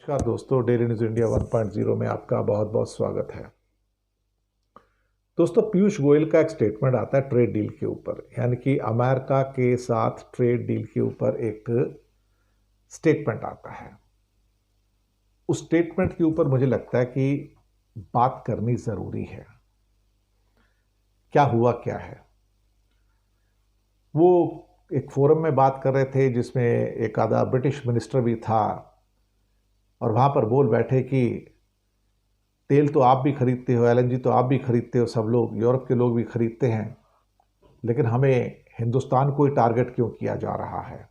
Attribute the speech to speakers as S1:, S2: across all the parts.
S1: नमस्कार दोस्तों, daily news India 1.0 में आपका बहुत बहुत स्वागत है। दोस्तों, पीयूष गोयल का एक स्टेटमेंट आता है ट्रेड डील के ऊपर, यानी कि अमेरिका के साथ ट्रेड डील के ऊपर एक स्टेटमेंट आता है। उस स्टेटमेंट के ऊपर मुझे लगता है कि बात करनी ज़रूरी है। क्या हुआ क्या है? वो एक फोरम में बात कर रहे थे जिसमें एक आधा ब्रिटिश मिनिस्टर भी था और वहाँ पर बोल बैठे कि तेल तो आप भी खरीदते हो, एलएनजी तो आप भी खरीदते हो, सब लोग यूरोप के लोग भी खरीदते हैं, लेकिन हमें हिंदुस्तान को ही टारगेट क्यों किया जा रहा है?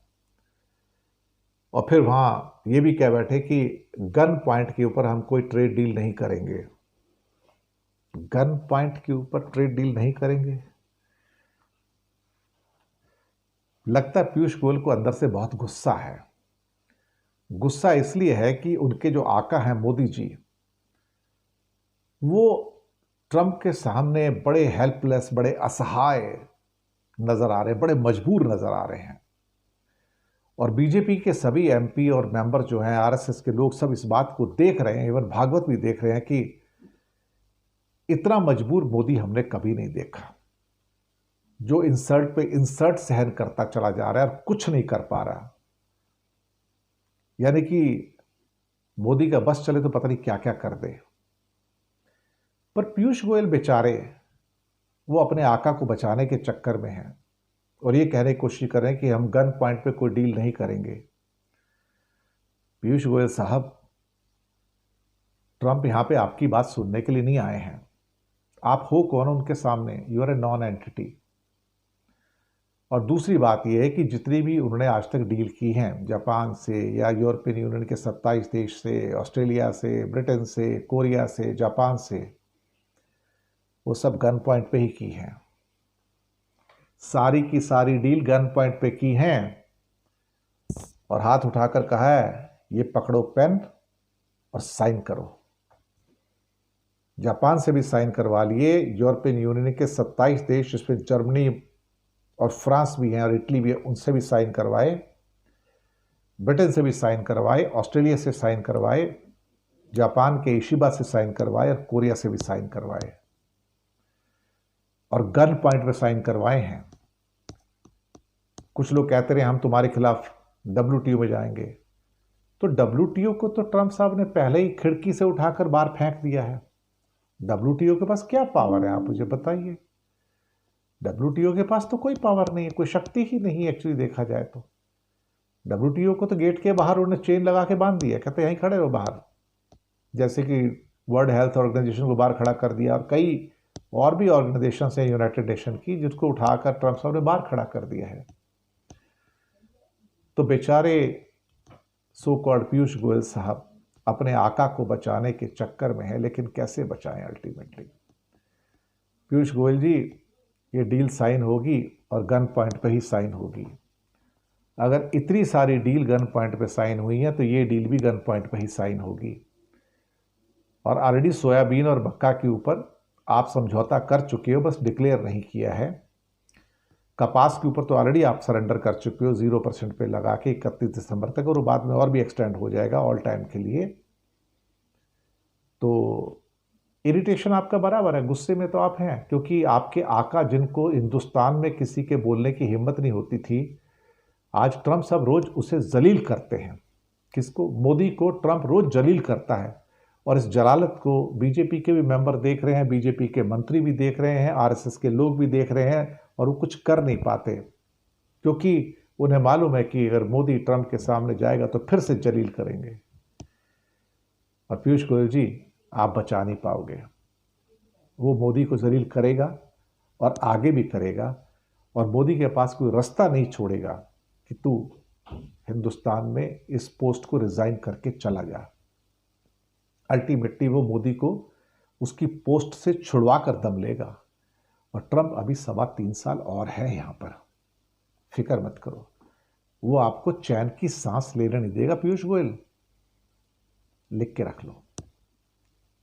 S1: और फिर वहाँ ये भी कह बैठे कि गन पॉइंट के ऊपर हम कोई ट्रेड डील नहीं करेंगे। गन पॉइंट के ऊपर ट्रेड डील नहीं करेंगे। लगता है पीयूष गोयल को अंदर से बहुत गुस्सा है। गुस्सा इसलिए है कि उनके जो आका हैं मोदी जी, वो ट्रंप के सामने बड़े हेल्पलेस, बड़े असहाय नजर आ रहे हैं, बड़े मजबूर नजर आ रहे हैं। और बीजेपी के सभी एमपी और मेंबर जो हैं, आरएसएस के लोग, सब इस बात को देख रहे हैं, इवन भागवत भी देख रहे हैं कि इतना मजबूर मोदी हमने कभी नहीं देखा, जो इंसल्ट पे इंसल्ट सहन करता चला जा रहा है और कुछ नहीं कर पा रहा। यानी कि मोदी का बस चले तो पता नहीं क्या क्या कर दे। पर पीयूष गोयल बेचारे, वो अपने आका को बचाने के चक्कर में हैं और ये कहने की कोशिश कर रहे हैं कि हम गन पॉइंट पे कोई डील नहीं करेंगे। पीयूष गोयल साहब, ट्रंप यहां पे आपकी बात सुनने के लिए नहीं आए हैं। आप हो कौन उनके सामने? You are a non entity. और दूसरी बात यह है कि जितनी भी उन्होंने आज तक डील की हैं, जापान से या यूरोपियन यूनियन के 27 देश से, ऑस्ट्रेलिया से, ब्रिटेन से, कोरिया से, जापान से, वो सब गन पॉइंट पे ही की हैं। सारी की सारी डील गन पॉइंट पे की हैं और हाथ उठाकर कहा है, ये पकड़ो पेन और साइन करो। जापान से भी साइन करवा लिए, यूरोपियन यूनियन के 27 देश, जिसमें जर्मनी और फ्रांस भी हैं और इटली भी है, उनसे भी साइन करवाए, ब्रिटेन से भी साइन करवाए, ऑस्ट्रेलिया से साइन करवाए, जापान के इशिबा से साइन करवाए और कोरिया से भी साइन करवाए और गन पॉइंट पे साइन करवाए हैं। कुछ लोग कहते रहे हम तुम्हारे खिलाफ WTO में जाएंगे, तो WTO को तो ट्रंप साहब ने पहले ही खिड़की से उठाकर बाहर फेंक दिया है। WTO के पास क्या पावर है, आप मुझे बताइए। WTO के पास तो कोई पावर नहीं है, कोई शक्ति ही नहीं है एक्चुअली देखा जाए तो। WTO को तो गेट के बाहर उन्होंने चेन लगा के बांध दिया, कहते यहीं खड़े हो बाहर, जैसे कि वर्ल्ड हेल्थ ऑर्गेनाइजेशन को बाहर खड़ा कर दिया और कई और भी ऑर्गेनाइजेशन है यूनाइटेड नेशन की, जिसको उठाकर ट्रंप साहब ने बाहर खड़ा कर दिया है। तो बेचारे सो कॉल्ड पीयूष गोयल साहब अपने आका को बचाने के चक्कर में है, लेकिन कैसे बचाएं अल्टीमेटली? पीयूष गोयल जी, ये डील साइन होगी और गन पॉइंट पे ही साइन होगी। अगर इतनी सारी डील गन पॉइंट पे साइन हुई है तो ये डील भी गन पॉइंट पे ही साइन होगी। और ऑलरेडी सोयाबीन और मक्का के ऊपर आप समझौता कर चुके हो, बस डिक्लेयर नहीं किया है। कपास के ऊपर तो ऑलरेडी आप सरेंडर कर चुके हो 0% पे लगा के 31 दिसंबर तक, और बाद में और भी एक्सटेंड हो जाएगा ऑल टाइम के लिए। तो इरिटेशन आपका बराबर है, गुस्से में तो आप हैं, क्योंकि आपके आका, जिनको हिंदुस्तान में किसी के बोलने की हिम्मत नहीं होती थी, आज ट्रंप साहब रोज उसे जलील करते हैं। किसको? मोदी को ट्रंप रोज जलील करता है। और इस जलालत को बीजेपी के भी मेंबर देख रहे हैं, बीजेपी के मंत्री भी देख रहे हैं, आरएसएस के लोग भी देख रहे हैं, और वो कुछ कर नहीं पाते, क्योंकि उन्हें मालूम है कि अगर मोदी ट्रंप के सामने जाएगा तो फिर से जलील करेंगे। और पीयूष गोयल जी, आप बचा नहीं पाओगे। वो मोदी को जलील करेगा और आगे भी करेगा, और मोदी के पास कोई रास्ता नहीं छोड़ेगा कि तू हिंदुस्तान में इस पोस्ट को रिजाइन करके चला जा। अल्टीमेटली वो मोदी को उसकी पोस्ट से छुड़वा कर दम लेगा। और ट्रंप अभी 3.25 साल और है यहां पर, फिक्र मत करो, वो आपको चैन की सांस लेने नहीं देगा। पीयूष गोयल, लिख के रख लो,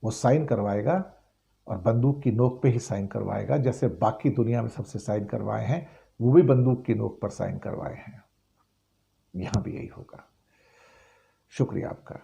S1: वो साइन करवाएगा और बंदूक की नोक पे ही साइन करवाएगा, जैसे बाकी दुनिया में सबसे साइन करवाए हैं, वो भी बंदूक की नोक पर साइन करवाए हैं। यहां भी यही होगा। शुक्रिया आपका।